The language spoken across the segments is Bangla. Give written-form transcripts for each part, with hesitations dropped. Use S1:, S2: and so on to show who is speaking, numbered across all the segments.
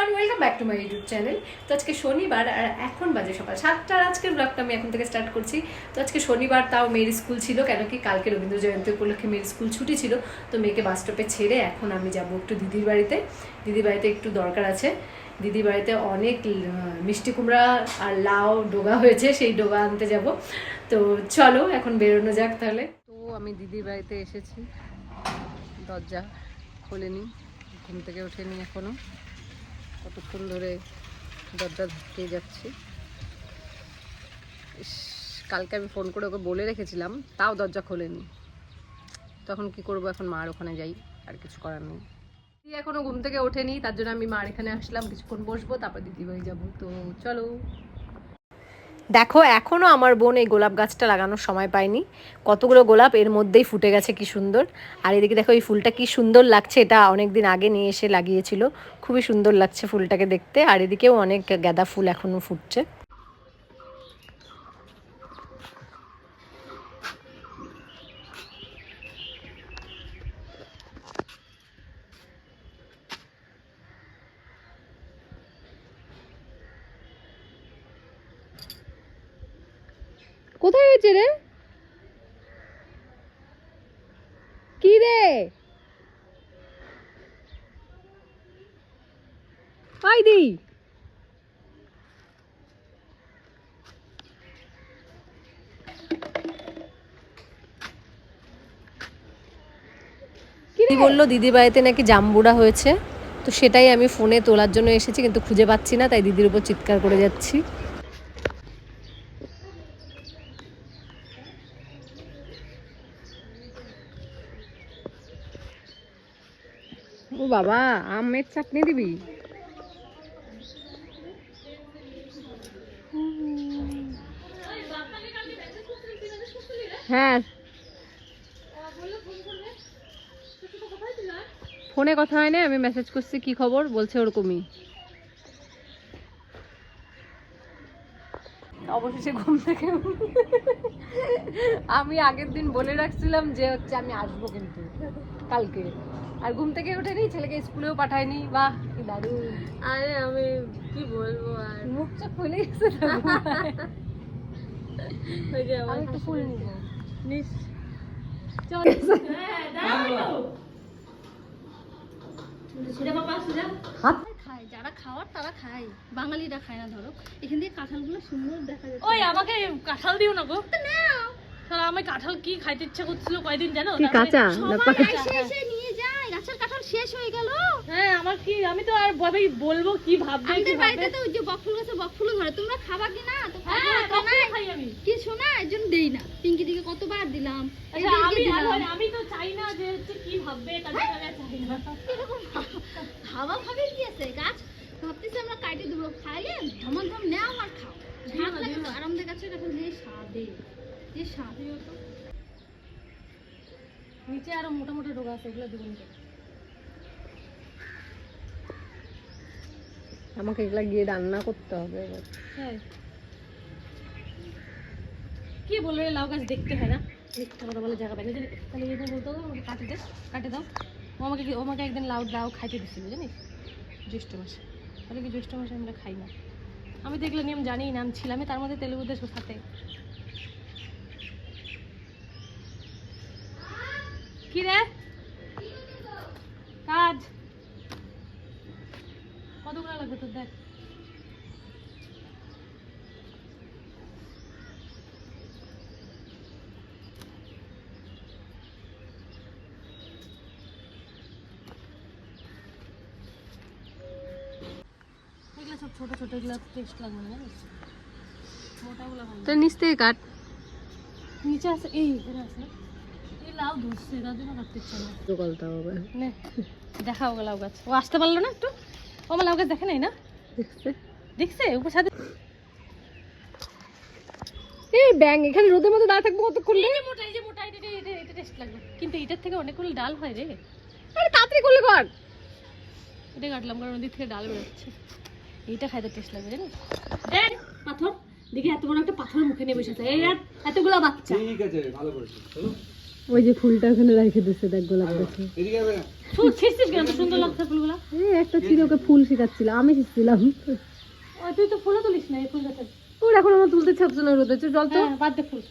S1: Everyone, welcome back to my YouTube channel. তো আজকে শনিবার আর এখন বাজে সকাল 7টার। আজকের ব্লগটা আমি এখন থেকে স্টার্ট করছি। তো আজকে শনিবার, তাও মেয়ের স্কুল ছিল, কেন কি কালকে রবীন্দ্র জয়ন্তী উপলক্ষে মেয়ের স্কুল ছুটি ছিল। তো মেয়েকে বাস স্টপে ছেড়ে এখন আমি যাবো একটু দিদির বাড়িতে। দিদির বাড়িতে একটু দরকার আছে। দিদির বাড়িতে অনেক মিষ্টি কুমড়া আর লাউ ডোগা হয়েছে, সেই ডোগা আনতে যাব। তো চলো এখন বেরোনো যাক তাহলে। তো আমি দিদির বাড়িতে এসেছি, দরজা খোলেনি, ঘুম থেকে ওঠেনি এখনো। কতক্ষণ ধরে দরজা ঢুকিয়ে যাচ্ছি। কালকে আমি ফোন করে ওকে বলে রেখেছিলাম, তাও দরজা খোলেনি। তখন কি করব, এখন মার ওখানে যাই, আর কিছু করার নেই। দিদি এখনো ঘুম থেকে ওঠেনি, তার জন্য আমি মার এখানে আসলাম, কিছুক্ষণ বসবো, তারপর দিদি বাড়ি যাবো। তো চলো। দেখো এখনও আমার বোন এই গোলাপ গাছটা লাগানোর সময় পায়নি। কতগুলো গোলাপ এর মধ্যেই ফুটে গেছে, কি সুন্দর। আর এদিকে দেখো এই ফুলটা কি সুন্দর লাগছে, এটা অনেক দিন আগে নিয়ে এসে লাগিয়েছিল, খুবই সুন্দর লাগছে ফুলটাকে দেখতে। আর এদিকেও অনেক গাঁদা ফুল এখনো ফুটছে। কোথায় হয়েছে রে? কি রে? আইদি কি বললো, দিদির বাড়িতে নাকি জাম্বুরা হয়েছে। তো সেটাই আমি ফোনে তোলার জন্য এসেছি, কিন্তু খুঁজে পাচ্ছি না, তাই দিদির উপর চিৎকার করে যাচ্ছি। ও বাবা, আমের চাটনি দিবি? হ্যাঁ, ফোনে কথা হয় না, আমি মেসেজ করছি কি খবর, বলছে ওরকমই। অবশেষে ঘুম থেকে আমি আগের দিন বলে রাখছিলাম যে হচ্ছে আমি আসবো কিন্তু কালকে, আর ঘুম থেকে উঠেনি, ছেলেকে স্কুলেও পাঠায়নি। বাহ কি দারুণ।
S2: আরে আমি কি বলবো, আর
S1: মুখ চোখ খুলে গেছে তো।
S2: ওই যে আমার
S1: আমি একটু ফুল নিব।
S2: নিস
S1: চল। হাত
S3: খায়, যারা খাওয়ার তারা খায়, বাঙালিরা খায় না। ধরো এখান থেকে কাঁঠালগুলো সুন্দর দেখা যাচ্ছে।
S2: ওই আমাকে কাঁঠাল দিও না গো। তাহলে আমি কাঁঠাল কি খাইতে ইচ্ছা করছিল কয়দিন জানো?
S1: কি কাঁচা না পাকা?
S3: এসে এসে নিয়ে যায়, গাছের কাঁঠাল শেষ হয়ে গেল।
S2: হ্যাঁ আমার কি, আমি তো আর ভাবেই বলবো কি ভাববে।
S3: আমাদের বাড়িতে তো ওই যে বকফুল গাছে বকফুল ধরে, তোমরা খাবা কি না? তো
S2: হ্যাঁ খাই আমি
S3: কিছু না, এর জন্য দেই না। পিঙ্কি দিকে কতবার দিলাম।
S2: আচ্ছা আমি তো চাই না যে হচ্ছে কি ভাববে, তাদের চাই না।
S3: এরকম খাওয়া ভাবে কি আছে? গাছ ভাবতেছি আমরা কাটে দেবো, খাইলে ধমন ধম নেও আর খাও। স্বাদ লাগে তো, আর আমাদের গাছের কাঁঠাল যে স্বাদে, যে স্বাদে হতো।
S2: নিচে আরো মোটা মোটা ডোগা আছে, ওগুলো দেবো না।
S1: আমাকে এগুলা গিয়ে রান্না করতে হবে এবার।
S2: হ্যাঁ কি বলবে, লাউ গাছ দেখতে হয় না, মিথ্যা কথা বলে জায়গা পাইলে। তাহলে এই বলতো আমাকে কাটে দাও। ও আমাকে একদিন লাউ খাইতে দিচ্ছিল জানিস, জ্যৈষ্ঠ মাসে। তাহলে কি জ্যৈষ্ঠ মাসে আমরা খাই না? আমি তো এগুলো নিয়ম জানি না, আমি ছিলামই তার মধ্যে তেলেগুদের সাথে। কি রে কাজ কতগুলো লাগবে তোর? দেখ এগুলো সব ছোট ছোট, এগুলো টেস্ট লাগবে না জানিস, মোটাগুলো ভালো।
S1: তো নিচ থেকে কাট।
S2: নিচে আছে, এই এখানে আছে। এই লাউ ধরছে, তার জন্য কাটতে ইচ্ছা না।
S1: গলতে হবে।
S2: নে দেখাও লাউ গাছ। ও আসতে পারলো না একটু? ও আমার লাউ গাছ দেখে নাই না? দেখছে উপর সাথে।
S1: এই ব্যাং এখানে রোদের মধ্যে দাঁড়িয়ে থাকবো কতক্ষণ?
S2: এই যে মোটা এটা টেস্ট লাগবে, কিন্তু এটার থেকে অনেকগুলো ডাল হয় রে।
S1: আরে তাড়াতাড়ি করলে কর।
S2: এটা কাটলাম কারণ ওদিক থেকে ডাল বেরোচ্ছে। এইটা খাইতে টেস্ট লাগবে জানিস। দেখ পাথর দেখি, এত বড় একটা পাথর মুখে নিয়ে বসেছে। এই এতগুলো বাচ্চা।
S4: ঠিক আছে, ভালো করেছো। চলো
S2: ওই যে ফুলটা ওখানে রেখে দিচ্ছে দেখ গোলাপ গাছে ফুল ছিঁড়ছিস কেন এত সুন্দর লাগছে ফুলগুলা এই একটা ছিল ওকে ফুল শেখাচ্ছিল আমি শিখছিলাম ওই তুই তো ফুলও তুলিস না এই ফুল গাছে ওর এখন আমার তুলতে ইচ্ছা হচ্ছে না রোদে জল তো বাদ দে ফুল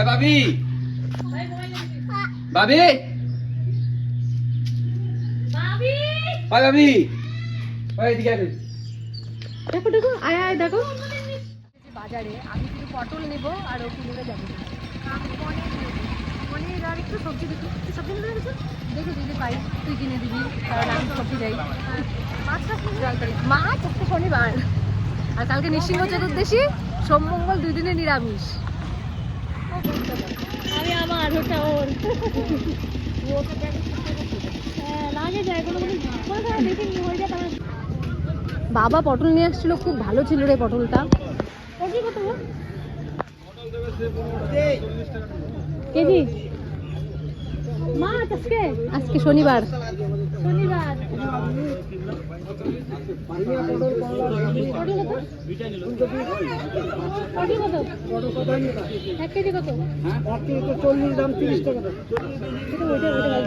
S4: ভাবি ভাবি ভাবি এদিকে আসুন।
S2: দেখো দেখো আয় আয় দেখো
S1: বাজারে আমি কিছু পটল নেবো আর ও কিনে যাবো পনির আর একটু সবজি দেখি তুই সবজি নিতে গেছো দেখে যদি পাই তুই কিনে দিবি কারণ আমি সবজি যাই মাছ আজকে শনিবার আর কালকে নৃসিংহ চতুর্দশী সোম মঙ্গল 2 দিনে নিরামিষ
S2: আমি আমার ওটা ওর লাগে যায় কোনো দেখি হয়ে যায় তাহলে
S1: বাবা পটল নিয়ে আসছিল খুব ভালো ছিল রে পটলটা
S2: কেজি কত কেজি মাছ আজকে
S1: আজকে শনিবার
S2: শনিবার এক কেজি কত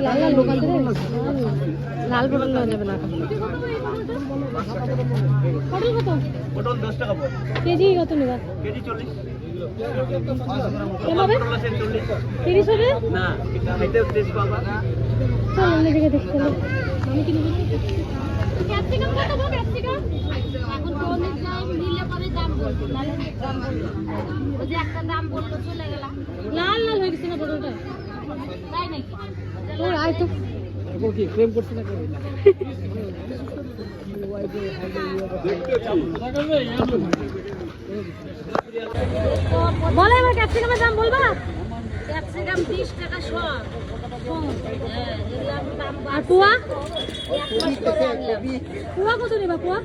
S1: লাল লাল লোকাল লাল পটল নেওয়া যাবে না
S2: পটল কত
S4: পটল 10 টাকা পড়ে
S2: কেজি কত নেবা
S4: কেজি 40
S2: কেমন হবে
S4: 40
S2: 30 হবে
S4: না এটা হাইতে টেস্ট পাবা
S2: চল অন্য জায়গায় দেখতে হবে আমি কিনে দেবো ক্যাপসিকাম কত গো ক্যাপসিকাম
S3: এখন কোন দাম নিলে পরে দাম বলবো নালে দাম বলবো ওই যে একটা দাম বললো চলে গেলাম
S2: লাল লাল হয়ে গেছে না পটলটা
S3: তাই নাকি
S2: তোর আয় তো
S4: কি ফ্রেম করছ না কেন
S2: বলে এবার ক্যাপসিকামের দাম বলবা
S3: ক্যাপসিকাম 20 টাকা শ হ্যাঁ এগুলো দাম
S2: আর পোয়া
S3: করে আনলাম
S2: পোয়া কত নেবা পোয়া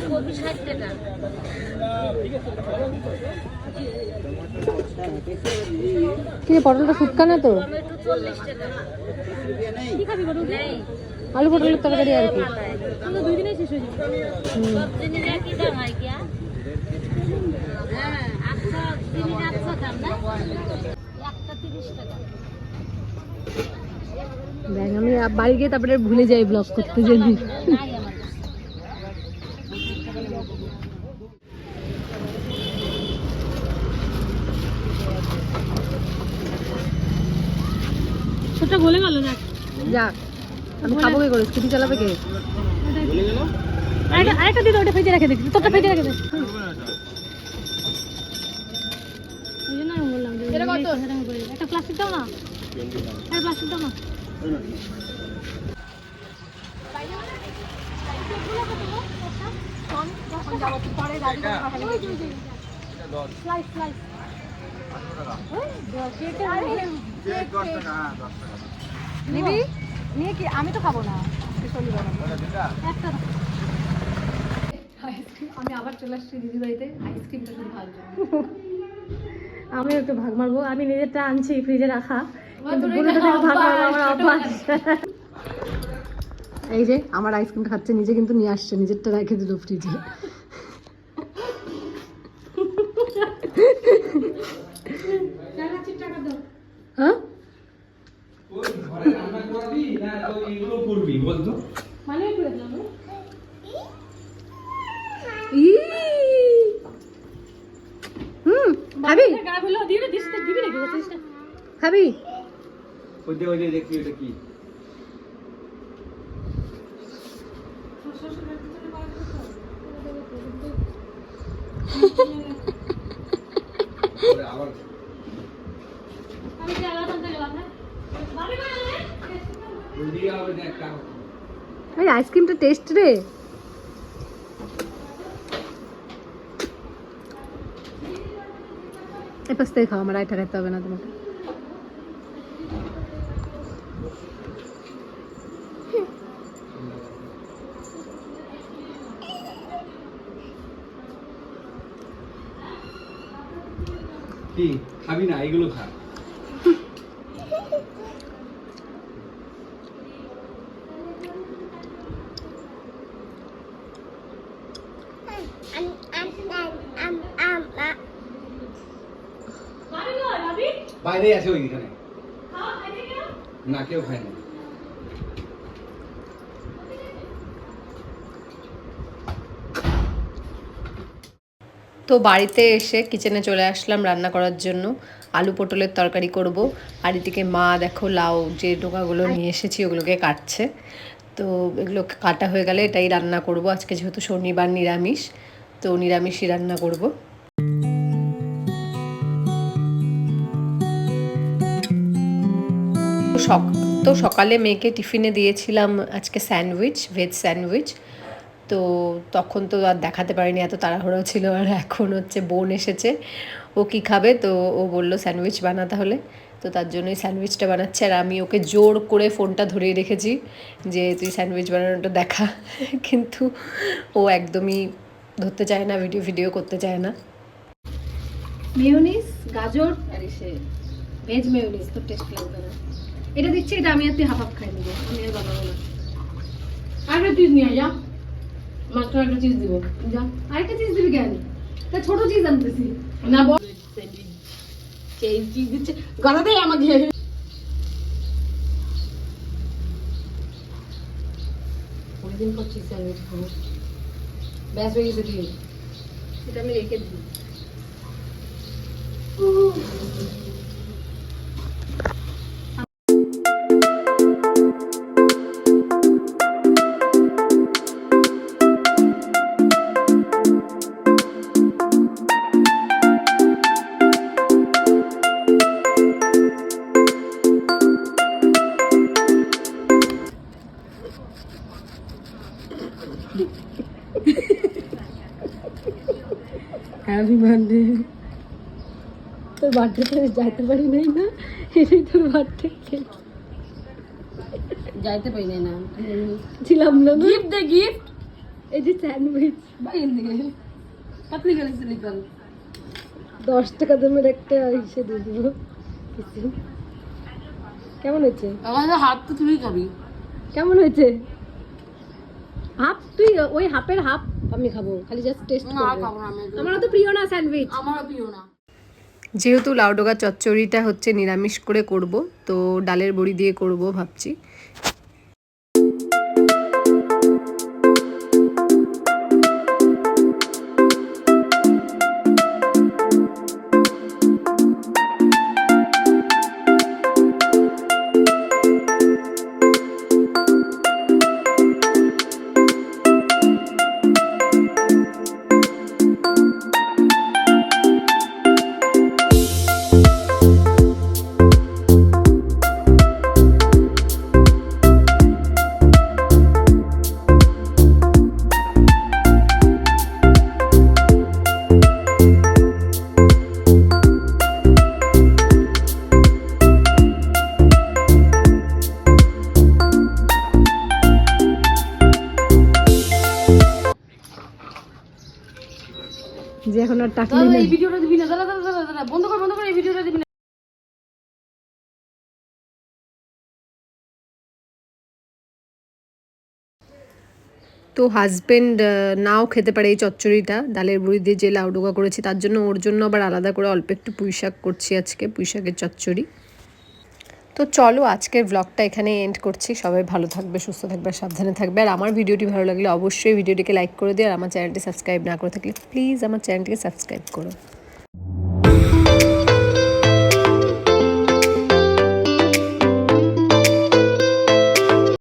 S3: কপি 60 টাকা
S1: কি পটলটা শুটকা না তো
S3: টমেটো 40 টাকা
S2: কি খাবি বলো
S3: নেই
S1: আলু পটলের তরকারি আর কি
S2: তুই 2 দিনে শেষ হয়ে যাবে
S3: সব জিনিস কি দাম হয় কি হ্যাঁ আচ্ছা জিনিস আচ্ছা দাম না একটা 30 টাকা
S1: দেখ আমি বাড়ি গিয়ে তারপরে ভুলে যাই ব্লগ করতে জানি
S3: নাই আমার
S2: ছোটটা গলে গেল না
S1: যাক আমি খাবো কি করে স্কুটি চালাবে কে
S2: আরেকটা দিদি ওটা ফেটে রেখে দেখি তোরটা ফেটে রেখে দে ওই জন্য আমি বললাম যে
S1: এটা কত?
S2: একটা প্লাস্টিক দাও না একটা প্লাস্টিক দাও না স্লাইস স্লাইস
S1: নিবি নিয়ে কি আমি তো খাবো না
S2: একটা
S1: আইসক্রিম আমি আবার চলে আসছি দিদি বাড়িতে আইসক্রিমটা খুব ভালো
S2: আমি একটু ভাগ মারবো আমি নিজেরটা আনছি ফ্রিজে রাখা কিন্তু বুনোটা থেকে ভাগ মারবো আমার অভ্যাস
S1: এই যে আমার আইসক্রিমটা খাচ্ছে নিজে কিন্তু নিয়ে আসছে নিজেরটা রেখে দিল ফ্রিজে হ্যাঁ
S2: মানে করে দিলাম
S1: খাবি
S2: গা ভুলো দিবি দিবি দিবি নাকি বলছিস
S1: খাবি
S4: ওই যে দেখি এটা কি আবার
S2: আমি যে আলাদা আনতে গেলাম না ভালো করে
S4: ওইদিকে হবে দেখ কাম
S1: এই আইসক্রিমটা টেস্ট রে এই পাশ থেকে খাও আমার আইটা খাইতে হবে না তোমাকে
S4: কি খাবি না, এগুলো খা। বাইরে আছে ওইখানে, না কেউ খায় না।
S1: তো বাড়িতে এসে কিচেনে চলে আসলাম রান্না করার জন্য। আলু পটলের তরকারি করব। আর এদিকে মা দেখো লাউ যে ডোকাগুলো নিয়ে এসেছি ওগুলোকে কাটছে। তো এগুলো কাটা হয়ে গেলে এটাই রান্না করব। আজকে যেহেতু শনিবার নিরামিষ, তো নিরামিষই রান্না করব। তো সকালে মেয়েকে টিফিনে দিয়েছিলাম আজকে স্যান্ডউইচ, ভেজ স্যান্ডউইচ। তো তখন তো আর দেখাতে পারিনি, এত তাড়াহুড়ো ছিল। আর এখন হচ্ছে বোন এসেছে, ও কি খাবে, তো ও বললো স্যান্ডউইচ বানাতে হলে, তো তার জন্যই স্যান্ডউইচটা বানাচ্ছে। আর আমি ওকে জোর করে ফোনটা ধরিয়ে রেখেছি যে তুই স্যান্ডউইচ বানানোটা দেখা, কিন্তু ও একদমই ধরতে চায় না, ভিডিও করতে চায় না। মেয়োনিজ, গাজর আর এসে ভেজ মেয়োনিজ তো টেস্ট লাগবে না। এটা দিচ্ছি, এটা আমি আর তুই হাফ হাফ খাই নেবো, আমি আর বানাবো না।
S2: আরেকটা চিজ নিয়ে যা, মাত্র একটা চিজ দিব যা।
S1: আরেকটা চিজ দিবি কেন? তা ছোট চিজ আনতেছি
S2: না বল সেই চিজ দিচ্ছে গলা দেয় আমাকে। অনেকদিন করছি স্যান্ডউইচ খাবো, ব্যাস হয়ে গেছে দিয়ে।
S1: এটা আমি রেখে দিই।
S2: Happy birthday. তোর বার্থডেতে যাইতে পারি নাই না, এটাই তোর বার্থডে। যাইতে পারি নাই না,
S1: ছিলাম না।
S2: গিফট দে গিফট।
S1: এই যে স্যান্ডউইচ
S2: বাইরে দিকে আপনি গেলেন লিখল
S1: 10 টাকা দামের একটা এসে দিয়ে দিব। কেমন হয়েছে?
S2: আমাদের হাত তো তুই খাবি।
S1: কেমন হয়েছে? হাফ তুই, ওই হাফের হাফ আমি খাবো, খালি জাস্ট টেস্ট
S2: না
S1: করব।
S2: খাবো না আমি,
S1: আমারও তো প্রিয় না স্যান্ডউইচ।
S2: আমারও প্রিয় না।
S1: যেহেতু লাউ ডোকা চচ্চড়িটা হচ্ছে নিরামিষ করে করব, তো ডালের বড়ি দিয়ে করব ভাবছি। যে এখন আর টাকা
S2: দাদা এই ভিডিওটা দিবি না, দাদা দাদা দাদা দাদা বন্ধ কর এই ভিডিওটা দিবি না।
S1: তো হাজবেন্ড নাও খেতে পারে এই চচ্চড়িটা, ডালের বড়ি দিয়ে যে লাউ ডোকা করেছি, তার জন্য ওর জন্য আবার আলাদা করে অল্প একটু পুঁইশাক করছি আজকে, পুঁইশাকের চচ্চড়ি। তো চলো আজকের ব্লগটা এখানে এন্ড করছি। সবাই ভালো থাকবে, সুস্থ থাকবে, সাবধানে থাকবে। আর আমার ভিডিওটি ভালো লাগলে অবশ্যই ভিডিওটিকে লাইক করে দিও। আর আমার চ্যানেলটি সাবস্ক্রাইব না করে থাকলে প্লিজ আমার চ্যানেলটিকে সাবস্ক্রাইব করো।